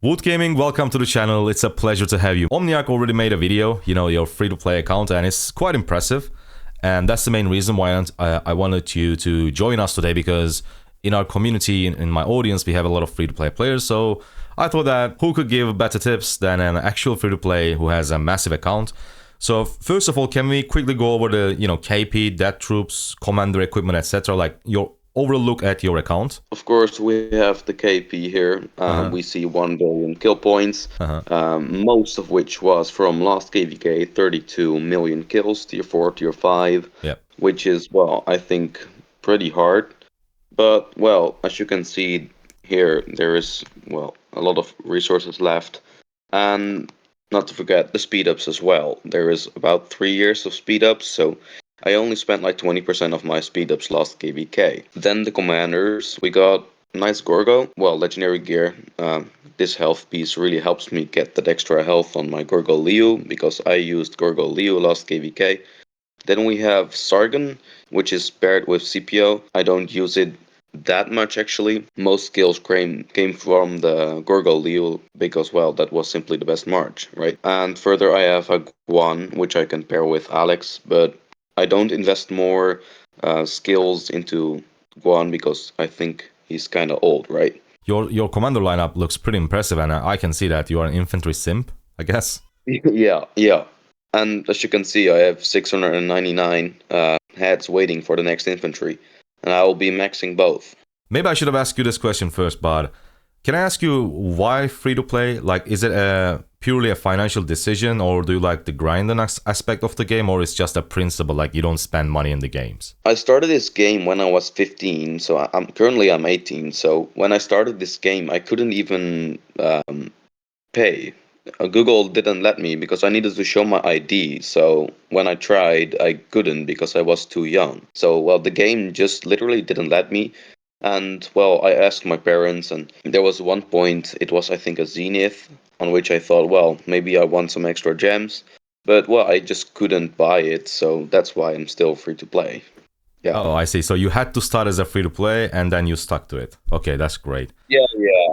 Wout Gaming, welcome to the channel. It's a pleasure to have you. Omniarch already made a video, your free-to-play account, and it's quite impressive. And that's the main reason why I wanted you to join us today, because in our community, in my audience, we have a lot of free-to-play players. So I thought that who could give better tips than an actual free-to-play who has a massive account. So first of all, can we quickly go over the KP, death troops, commander equipment, etc., like your overall look at your account? Of course, we have the KP here. We see 1 billion kill points, most of which was from last KVK, 32 million kills, tier 4, tier 5, Yep. which is, well, I think pretty hard. But, well, as you can see here, there is, well, a lot of resources left. And not to forget the speed ups as well. There is about 3 years of speed ups, so I only spent like 20% of my speed ups last KVK. Then the commanders, we got nice Gorgo, well, legendary gear. This health piece really helps me get that extra health on my Gorgo Liu, because I used Gorgo Liu last KVK. Then we have Sargon, which is paired with CPO. I don't use it that much actually. Most skills came from the Gorgo Liu because, well, that was simply the best March, right? And further, I have a Guan, which I can pair with Alex, but I don't invest more skills into Guan because I think he's kind of old, right? Your commander lineup looks pretty impressive, and I can see that you are an infantry simp, I guess. Yeah. And as you can see, I have 699 heads waiting for the next infantry, and I will be maxing both. Maybe I should have asked you this question first, but can I ask you why free to play? Like, is it purely a financial decision, or do you like the grinding aspect of the game, or it's just a principle, like you don't spend money in the games? I started this game when I was 15, so I'm 18. So when I started this game, I couldn't even pay. Google didn't let me because I needed to show my ID. So when I tried, I couldn't because I was too young. So, well, the game just literally didn't let me. And, well, I asked my parents, and there was one point, it was, I think, a Zenith, on which I thought, well, maybe I want some extra gems. But, well, I just couldn't buy it. So that's why I'm still free to play. Yeah. Oh, I see. So you had to start as a free to play, and then you stuck to it. Okay, that's great. Yeah.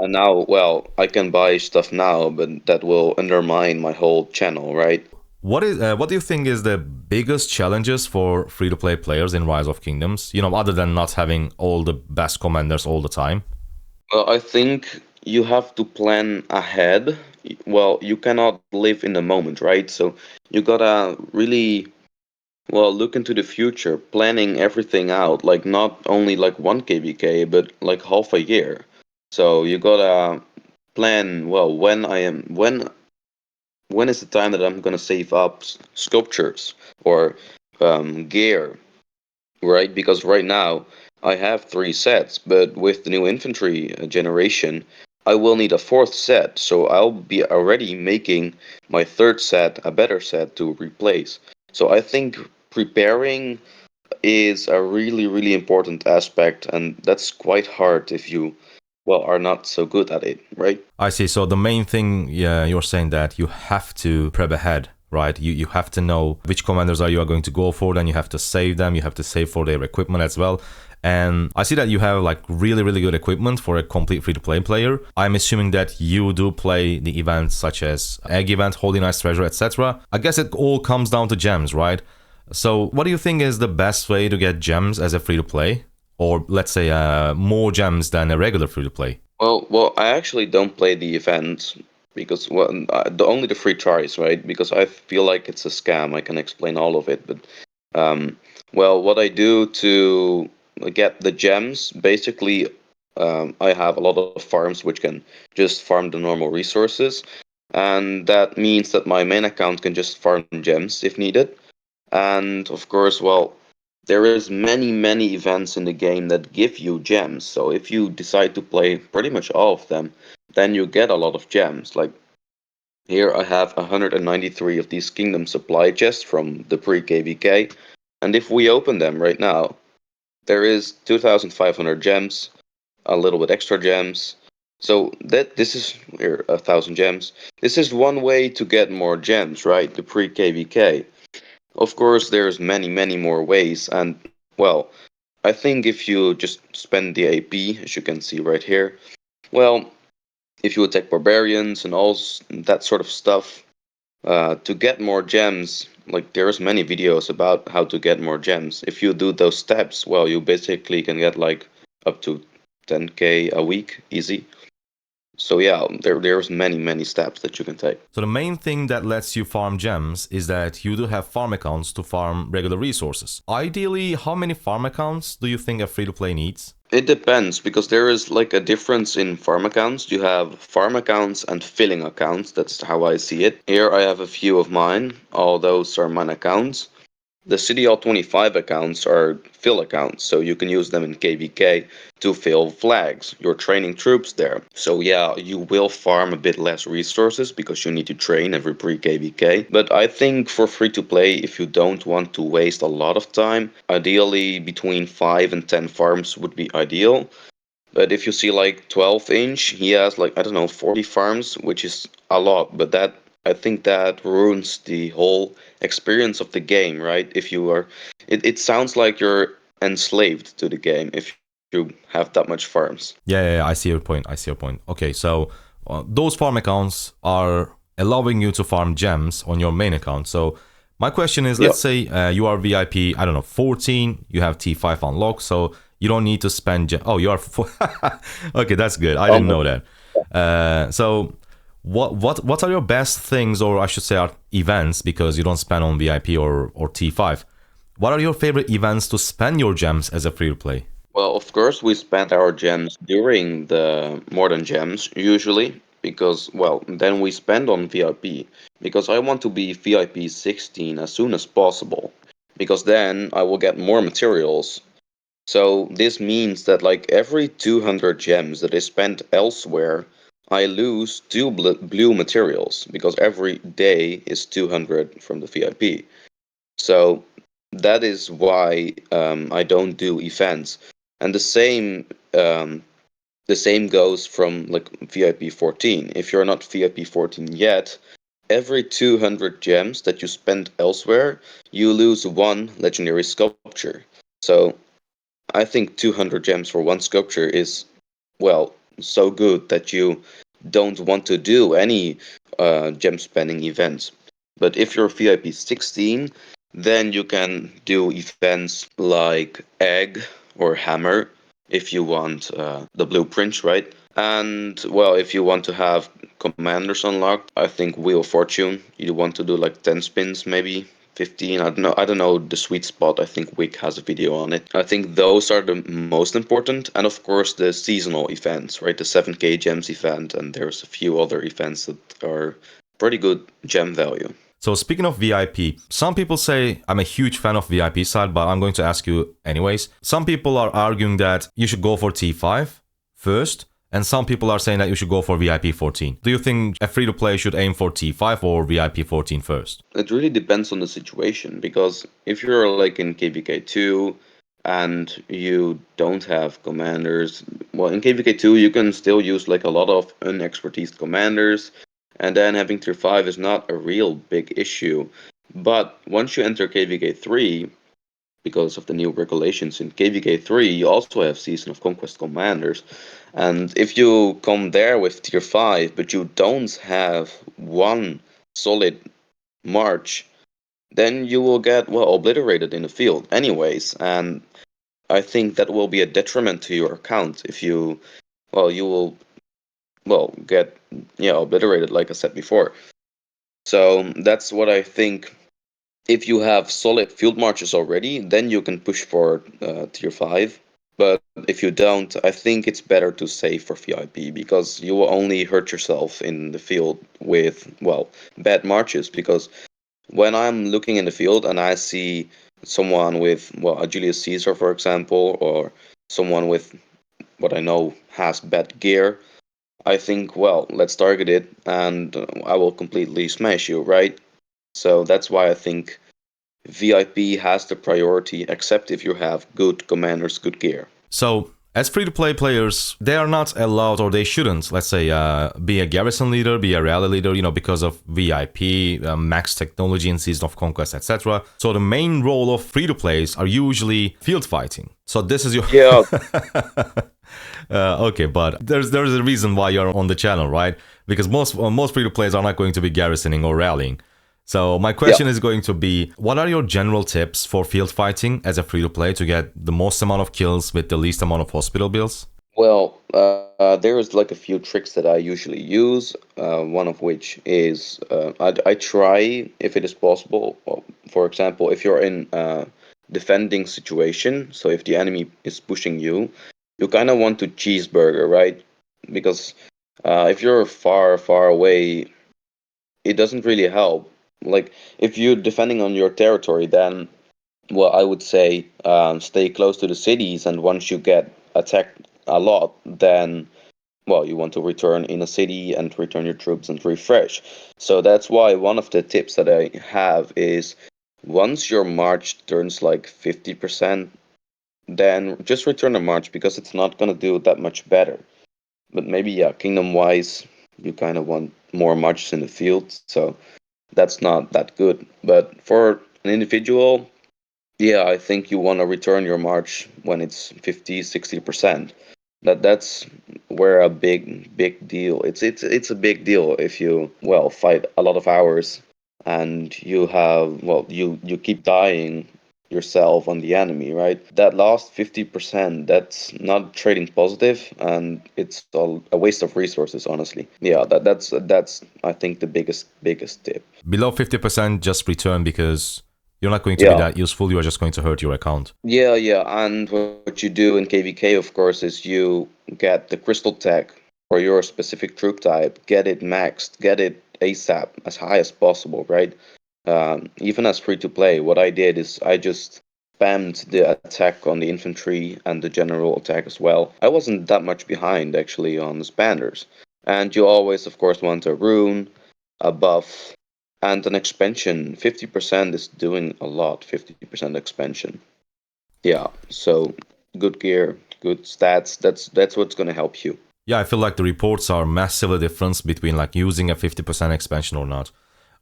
And now, well, I can buy stuff now, but that will undermine my whole channel, right? What do you think is the biggest challenges for free to play players in Rise of Kingdoms? Other than not having all the best commanders all the time. Well, I think you have to plan ahead. Well, you cannot live in the moment, right? So you gotta really, well, look into the future, planning everything out, like not only like 1 KVK, but like half a year. So you gotta plan, well, when is the time that I'm gonna save up sculptures or gear, right? Because right now I have 3 sets, but with the new infantry generation, I will need a 4th set. So I'll be already making my 3rd set a better set to replace. So I think preparing is a really, really important aspect, and that's quite hard if you, well, are not so good at it, right? I see. So the main thing, yeah, you're saying that you have to prep ahead, right? You have to know which commanders are going to go for, then you have to save them, you have to save for their equipment as well. And I see that you have like really, really good equipment for a complete free-to-play player. I'm assuming that you do play the events such as Egg Event, Holy Knight's Treasure, etc. I guess it all comes down to gems, right? So what do you think is the best way to get gems as a free-to-play? Or let's say more gems than a regular free-to-play? Well, I actually don't play the events because, well, only the free tries, right? Because I feel like it's a scam. I can explain all of it, but well, what I do to get the gems, basically, I have a lot of farms which can just farm the normal resources, and that means that my main account can just farm gems if needed. And of course, well, there is many events in the game that give you gems. So if you decide to play pretty much all of them, then you get a lot of gems. Like here I have 193 of these kingdom supply chests from the pre-KVK, and if we open them right now, there is 2,500 gems, a little bit extra gems. So that this is here 1,000 gems. This is one way to get more gems, right? The pre-KVK. Of course, there's many more ways, and, well, I think if you just spend the AP, as you can see right here, well, if you attack barbarians and all that sort of stuff, to get more gems, like there's many videos about how to get more gems. If you do those steps, well, you basically can get like up to 10k a week easy. So yeah, there's many steps that you can take. So the main thing that lets you farm gems is that you do have farm accounts to farm regular resources. Ideally, how many farm accounts do you think a free-to-play needs? It depends, because there is like a difference in farm accounts. You have farm accounts and filling accounts. That's how I see it. Here I have a few of mine. All those are mine accounts. The CDL25 accounts are fill accounts, so you can use them in KVK to fill flags. You're training troops there. So yeah, you will farm a bit less resources because you need to train every pre-KVK. But I think for free to play, if you don't want to waste a lot of time, ideally between 5 and 10 farms would be ideal. But if you see like 12-inch, he has like, I don't know, 40 farms, which is a lot. But that, I think that ruins the whole experience of the game, right? If you are, it sounds like you're enslaved to the game if you have that much farms. Yeah, I see your point. Okay, so those farm accounts are allowing you to farm gems on your main account. So my question is, let's say you are VIP, I don't know, 14, you have T5 unlocked, so you don't need to spend oh, you are okay, that's good. I didn't know that. So what are your best things, or I should say are events, because you don't spend on VIP or T5. What are your favorite events to spend your gems as a free-to-play? Well, of course, we spend our gems during the Modern Gems, usually, because, well, then we spend on VIP. Because I want to be VIP 16 as soon as possible. Because then I will get more materials. So this means that, like, every 200 gems that is spent elsewhere, I lose 2 blue materials. Because every day is 200 from the VIP. So that is why I don't do events. And the same goes from like VIP 14. If you're not VIP 14 yet, every 200 gems that you spend elsewhere, you lose 1 legendary sculpture. So I think 200 gems for 1 sculpture is, well, so good that you don't want to do any gem spending events. But if you're VIP 16, then you can do events like Egg or Hammer if you want the blueprints, right? And, well, if you want to have commanders unlocked, I think Wheel of Fortune, you want to do like 10 spins maybe. 15, I don't know the sweet spot. I think Wick has a video on it. I think those are the most important, and of course the seasonal events, right? The 7k gems event, and there's a few other events that are pretty good gem value. So speaking of VIP, some people say, I'm a huge fan of VIP side, but I'm going to ask you anyways. Some people are arguing that you should go for T5 first, and some people are saying that you should go for VIP 14. Do you think a free-to-play should aim for T5 or VIP 14 first? It really depends on the situation, because if you're like in KVK 2 and you don't have commanders, well, in KVK 2 you can still use like a lot of unexpertised commanders, and then having tier 5 is not a real big issue. But once you enter KVK 3, because of the new regulations in KVK 3, you also have Season of Conquest commanders. And if you come there with tier 5, but you don't have one solid march, then you will get, well, obliterated in the field anyways. And I think that will be a detriment to your account if you, well, you will, well, get, yeah, obliterated, like I said before. So that's what I think. If you have solid field marches already, then you can push for tier 5. But if you don't, I think it's better to save for VIP, because you will only hurt yourself in the field with, well, bad marches. Because when I'm looking in the field and I see someone with, well, a Julius Caesar, for example, or someone with what I know has bad gear, I think, well, let's target it and I will completely smash you, right? So that's why I think VIP has the priority, except if you have good commanders, good gear. So, as free-to-play players, they are not allowed, or they shouldn't, let's say, be a garrison leader, be a rally leader, because of VIP, max technology and Season of Conquest, etc. So the main role of free-to-plays are usually field fighting. So this is your... Yeah. Okay, but there's a reason why you're on the channel, right? Because most free to players are not going to be garrisoning or rallying. So my question is going to be, what are your general tips for field fighting as a free to play to get the most amount of kills with the least amount of hospital bills? Well, there's like a few tricks that I usually use. One of which is I try, if it is possible. Well, for example, if you're in a defending situation, so if the enemy is pushing you, you kind of want to cheeseburger, right? Because if you're far, far away, it doesn't really help. Like if you're defending on your territory, then well, I would say stay close to the cities, and once you get attacked a lot, then well, you want to return in a city and return your troops and refresh. So that's why one of the tips that I have is once your march turns like 50%, then just return a march because it's not going to do that much better. But maybe, yeah, kingdom wise, you kind of want more marches in the field, so that's not that good. But for an individual, yeah, I think you want to return your march when it's 50, 60%. That's where a big deal. It's a big deal if you well fight a lot of hours and you have well you keep dying yourself on the enemy, right? That last 50%, that's not trading positive, and it's a waste of resources, honestly. Yeah, that's I think the biggest tip. Below 50%, just return because you're not going to be Yeah. that useful. You are just going to hurt your account. Yeah, and what you do in KVK, of course, is you get the crystal tech for your specific troop type, get it maxed, get it ASAP, as high as possible, right? Even as free to play, what I did is I just spammed the attack on the infantry and the general attack as well. I wasn't that much behind, actually, on the spanners. And you always, of course, want a rune, a buff, and an expansion. 50% is doing a lot, 50% expansion. Yeah, so good gear, good stats. That's what's gonna help you. Yeah, I feel like the reports are massively different between like using a 50% expansion or not.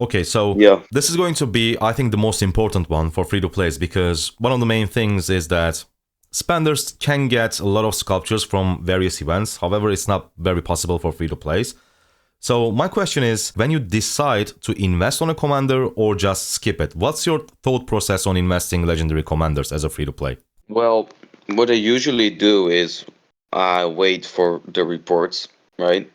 Okay, so Yeah, this is going to be, I think, the most important one for free to plays because one of the main things is that spenders can get a lot of sculptures from various events. However, it's not very possible for free to plays. So my question is, when you decide to invest on a commander or just skip it, what's your thought process on investing legendary commanders as a free to play? well, what I usually do is I wait for the reports, right?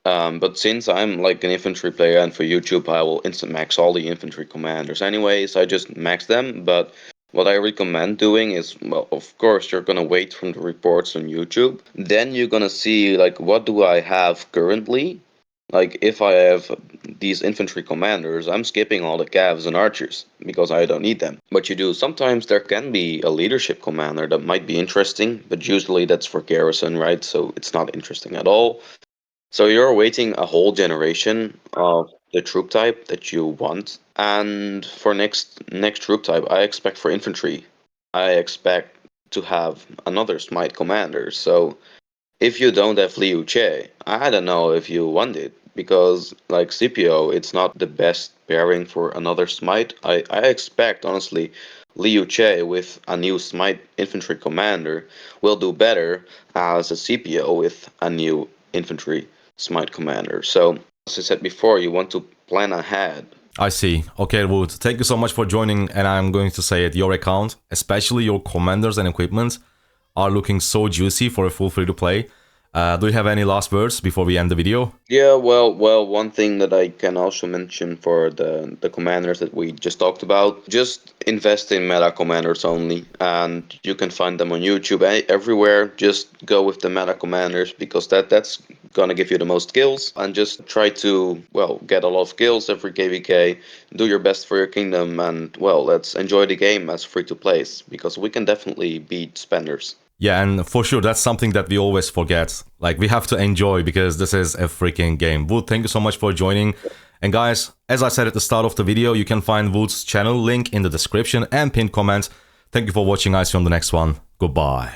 But since I'm like an infantry player and for YouTube I will instant max all the infantry commanders anyways, I just max them. But what I recommend doing is, well, of course, you're gonna wait from the reports on YouTube. Then you're gonna see like what do I have currently. Like if I have these infantry commanders, I'm skipping all the cavs and archers because I don't need them. But you do sometimes there can be a leadership commander that might be interesting, but usually that's for garrison, right? So it's not interesting at all. So you're waiting a whole generation of the troop type that you want. And for next troop type, I expect for infantry, I expect to have another smite commander. So if you don't have Liu Che, I don't know if you want it because like CPO, it's not the best pairing for another smite. I expect honestly Liu Che with a new smite infantry commander will do better as a CPO with a new infantry smite commander. So as I said before, you want to plan ahead. I see. Okay, Wood, thank you so much for joining, and I'm going to say it, your account, especially your commanders and equipment, are looking so juicy for a full free-to-play. Do you have any last words before we end the video? Yeah, one thing that I can also mention for the commanders that we just talked about, just invest in meta commanders only, and you can find them on YouTube everywhere. Just go with the meta commanders because that's gonna give you the most kills, and just try to well get a lot of kills every KVK. Do your best for your kingdom, and well, let's enjoy the game as free to plays because we can definitely beat spenders. Yeah, and for sure, that's something that we always forget. Like, we have to enjoy because this is a freaking game. Wood, thank you so much for joining. And guys, as I said at the start of the video, you can find Wood's channel link in the description and pinned comment. Thank you for watching. I'll see you on the next one. Goodbye.